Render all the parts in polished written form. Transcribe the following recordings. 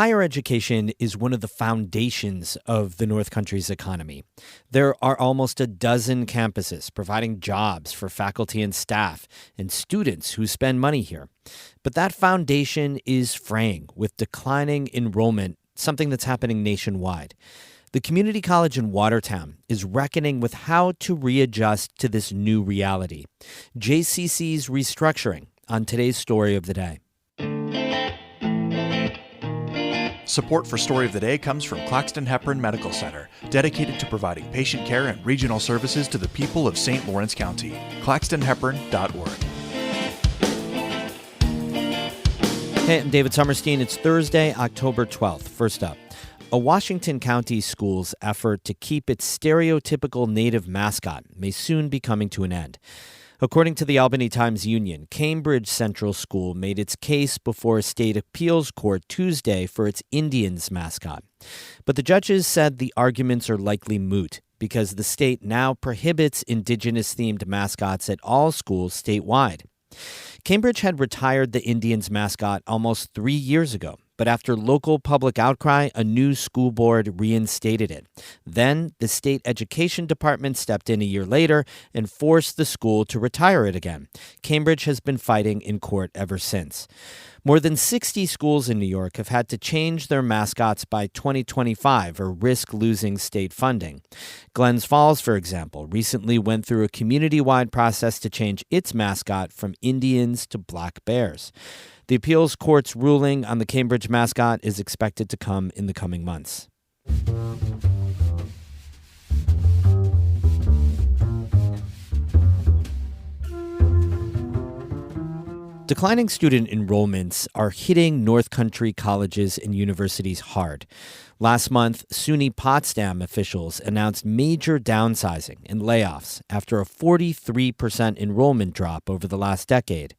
Higher education is one of the foundations of the North Country's economy. There are almost a dozen campuses providing jobs for faculty and staff and students who spend money here. But that foundation is fraying with declining enrollment, something that's happening nationwide. The community college in Watertown is reckoning with how to readjust to this new reality. JCC's restructuring on today's Story of the Day. Support for Story of the Day comes from Claxton Hepburn Medical Center, dedicated to providing patient care and regional services to the people of St. Lawrence County. claxtonhepburn.org. Hey, I'm David Sommerstein. It's Thursday, October 12th. First up, a Washington County school's effort to keep its stereotypical native mascot may soon be coming to an end. According to the Albany Times-Union, Cambridge Central School made its case before a state appeals court Tuesday for its Indians mascot. But the judges said the arguments are likely moot because the state now prohibits indigenous-themed mascots at all schools statewide. Cambridge had retired the Indians mascot almost 3 years ago, but after local public outcry, a new school board reinstated it. Then the state education department stepped in a year later and forced the school to retire it again. Cambridge has been fighting in court ever since. More than 60 schools in New York have had to change their mascots by 2025 or risk losing state funding. Glens Falls, for example, recently went through a community-wide process to change its mascot from Indians to black bears. The appeals court's ruling on the Cambridge mascot is expected to come in the coming months. Declining student enrollments are hitting North Country colleges and universities hard. Last month, SUNY Potsdam officials announced major downsizing and layoffs after a 43% enrollment drop over the last decade.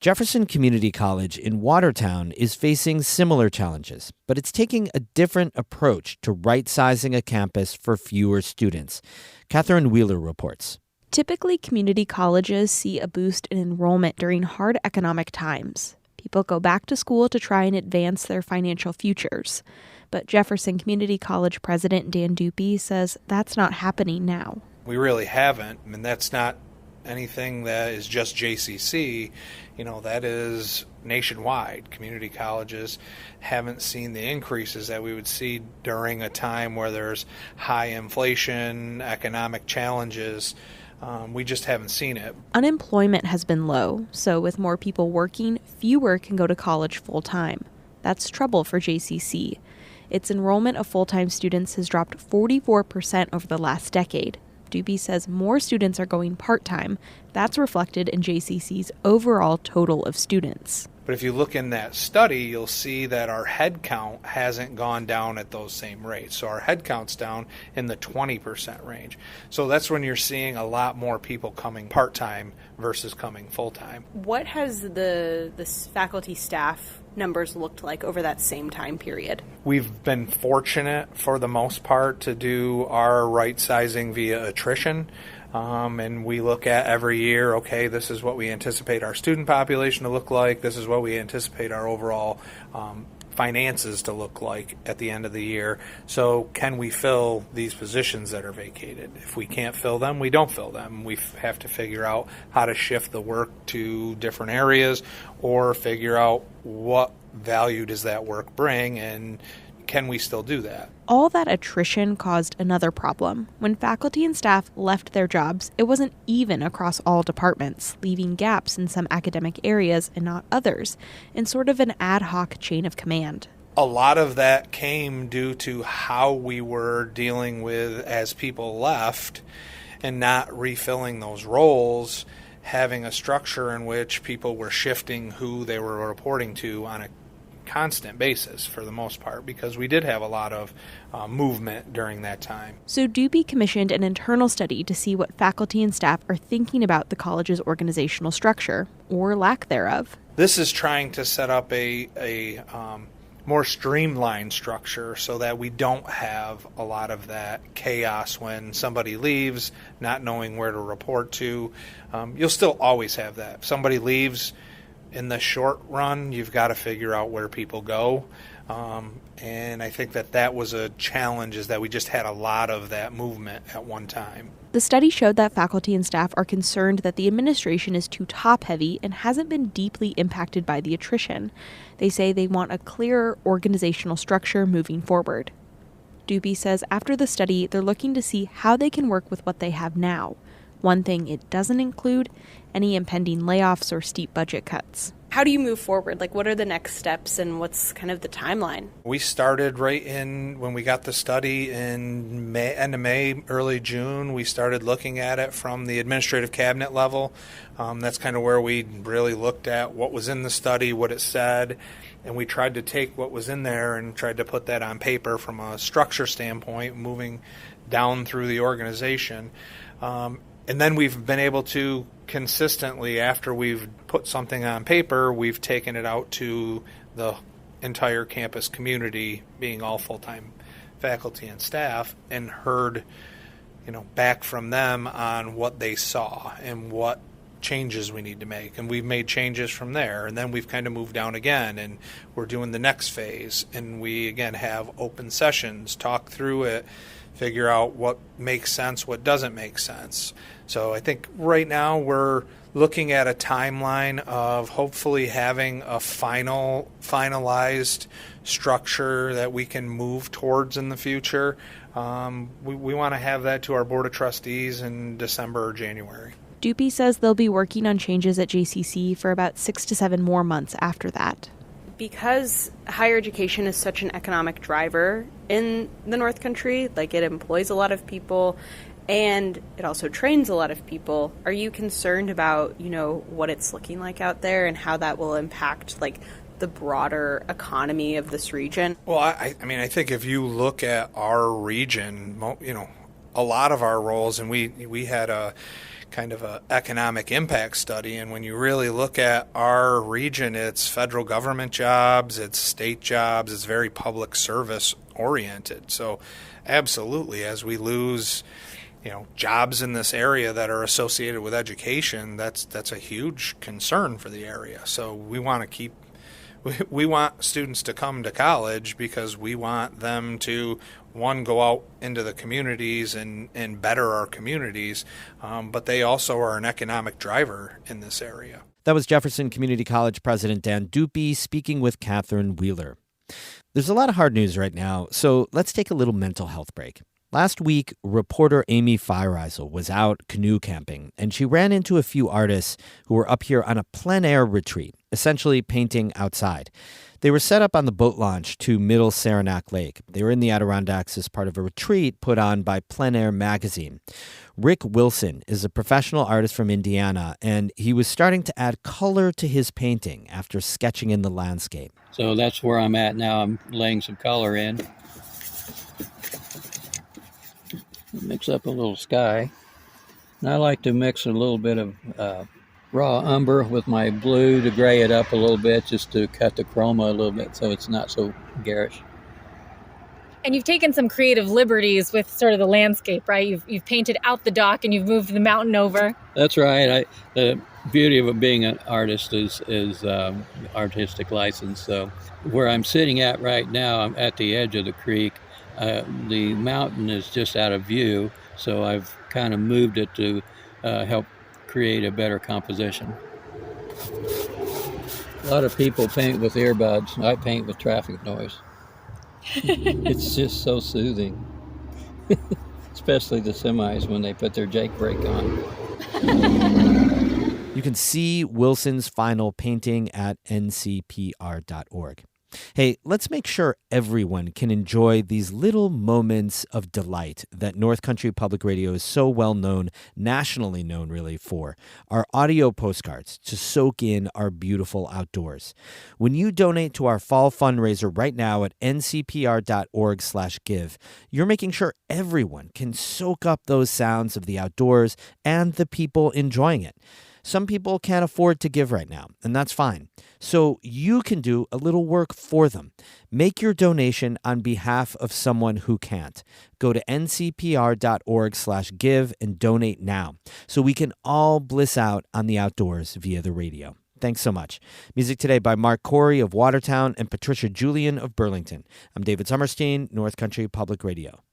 Jefferson Community College in Watertown is facing similar challenges, but it's taking a different approach to right-sizing a campus for fewer students. Catherine Wheeler reports. Typically, community colleges see a boost in enrollment during hard economic times. People go back to school to try and advance their financial futures. But Jefferson Community College President Dan Dupe says that's not happening now. We really haven't, and that's not anything that is just JCC. That is nationwide. Community colleges haven't seen the increases that we would see during a time where there's high inflation, economic challenges. We just haven't seen it. Unemployment has been low, so with more people working, fewer can go to college full-time. That's trouble for JCC. Its enrollment of full-time students has dropped 44% over the last decade. Dupe says more students are going part-time. That's reflected in JCC's overall total of students. But if you look in that study, you'll see that our head count hasn't gone down at those same rates. So our head count's down in the 20% range. So that's when you're seeing a lot more people coming part-time versus coming full-time. What has the faculty staff numbers looked like over that same time period? We've been fortunate for the most part to do our right sizing via attrition. And we look at every year, okay, this is what we anticipate our student population to look like. This is what we anticipate our overall finances to look like at the end of the year. So can we fill these positions that are vacated? If we can't fill them, we don't fill them. We have to figure out how to shift the work to different areas or figure out what value does that work bring and can we still do that? All that attrition caused another problem. When faculty and staff left their jobs, it wasn't even across all departments, leaving gaps in some academic areas and not others, in sort of an ad hoc chain of command. A lot of that came due to how we were dealing with as people left and not refilling those roles, having a structure in which people were shifting who they were reporting to on a constant basis for the most part, because we did have a lot of movement during that time. So Dupe commissioned an internal study to see what faculty and staff are thinking about the college's organizational structure, or lack thereof. This is trying to set up a more streamlined structure so that we don't have a lot of that chaos when somebody leaves, not knowing where to report to. You'll still always have that. If somebody leaves, in the short run, you've got to figure out where people go. And I think that was a challenge, is that we just had a lot of that movement at one time. The study showed that faculty and staff are concerned that the administration is too top-heavy and hasn't been deeply impacted by the attrition. They say they want a clearer organizational structure moving forward. Doopy says after the study, they're looking to see how they can work with what they have now. One thing it doesn't include, any impending layoffs or steep budget cuts. How do you move forward? Like, what are the next steps and what's kind of the timeline? We started when we got the study in end of May, early June. We started looking at it from the administrative cabinet level. That's kind of where we really looked at what was in the study, what it said, and we tried to take what was in there and tried to put that on paper from a structure standpoint, moving down through the organization. And then we've been able to consistently, after we've put something on paper, we've taken it out to the entire campus community, being all full-time faculty and staff, and heard, back from them on what they saw and what changes we need to make. And we've made changes from there. And then we've kind of moved down again, and we're doing the next phase. And we, again, have open sessions, talk through it, figure out what makes sense, what doesn't make sense. So I think right now we're looking at a timeline of hopefully having a finalized structure that we can move towards in the future. We want to have that to our Board of Trustees in December or January. Doopy says they'll be working on changes at JCC for about 6 to 7 more months after that. Because higher education is such an economic driver in the North Country, like it employs a lot of people and it also trains a lot of people, are you concerned about, what it's looking like out there and how that will impact, the broader economy of this region? Well, I think if you look at our region, a lot of our roles, and we had a kind of a economic impact study, and when you really look at our region, it's federal government jobs, it's state jobs, it's very public service oriented. So absolutely, as we lose jobs in this area that are associated with education, that's a huge concern for the area. So we want students to come to college because we want them to, one, go out into the communities and better our communities, but they also are an economic driver in this area. That was Jefferson Community College President Dan Doopy speaking with Catherine Wheeler. There's a lot of hard news right now, so let's take a little mental health break. Last week, reporter Amy Feiereisel was out canoe camping, and she ran into a few artists who were up here on a plein air retreat, essentially painting outside. They were set up on the boat launch to Middle Saranac Lake. They were in the Adirondacks as part of a retreat put on by Plein Air magazine. Rick Wilson is a professional artist from Indiana, and he was starting to add color to his painting after sketching in the landscape. So that's where I'm at now. I'm laying some color in. Mix up a little sky. And I like to mix a little bit of raw umber with my blue to gray it up a little bit, just to cut the chroma a little bit so it's not so garish. And you've taken some creative liberties with sort of the landscape, right? You've painted out the dock and you've moved the mountain over. That's right. The beauty of being an artist is artistic license. So where I'm sitting at right now, I'm at the edge of the creek. The mountain is just out of view, so I've kind of moved it to help create a better composition. A lot of people paint with earbuds. I paint with traffic noise. It's just so soothing, especially the semis when they put their Jake brake on. You can see Wilson's final painting at ncpr.org. Hey, let's make sure everyone can enjoy these little moments of delight that North Country Public Radio is so well known, nationally known really, for. Our audio postcards to soak in our beautiful outdoors. When you donate to our fall fundraiser right now at ncpr.org/give, you're making sure everyone can soak up those sounds of the outdoors and the people enjoying it. Some people can't afford to give right now, and that's fine. So you can do a little work for them. Make your donation on behalf of someone who can't. Go to ncpr.org/give and donate now so we can all bliss out on the outdoors via the radio. Thanks so much. Music today by Mark Corey of Watertown and Patricia Julian of Burlington. I'm David Summerstein, North Country Public Radio.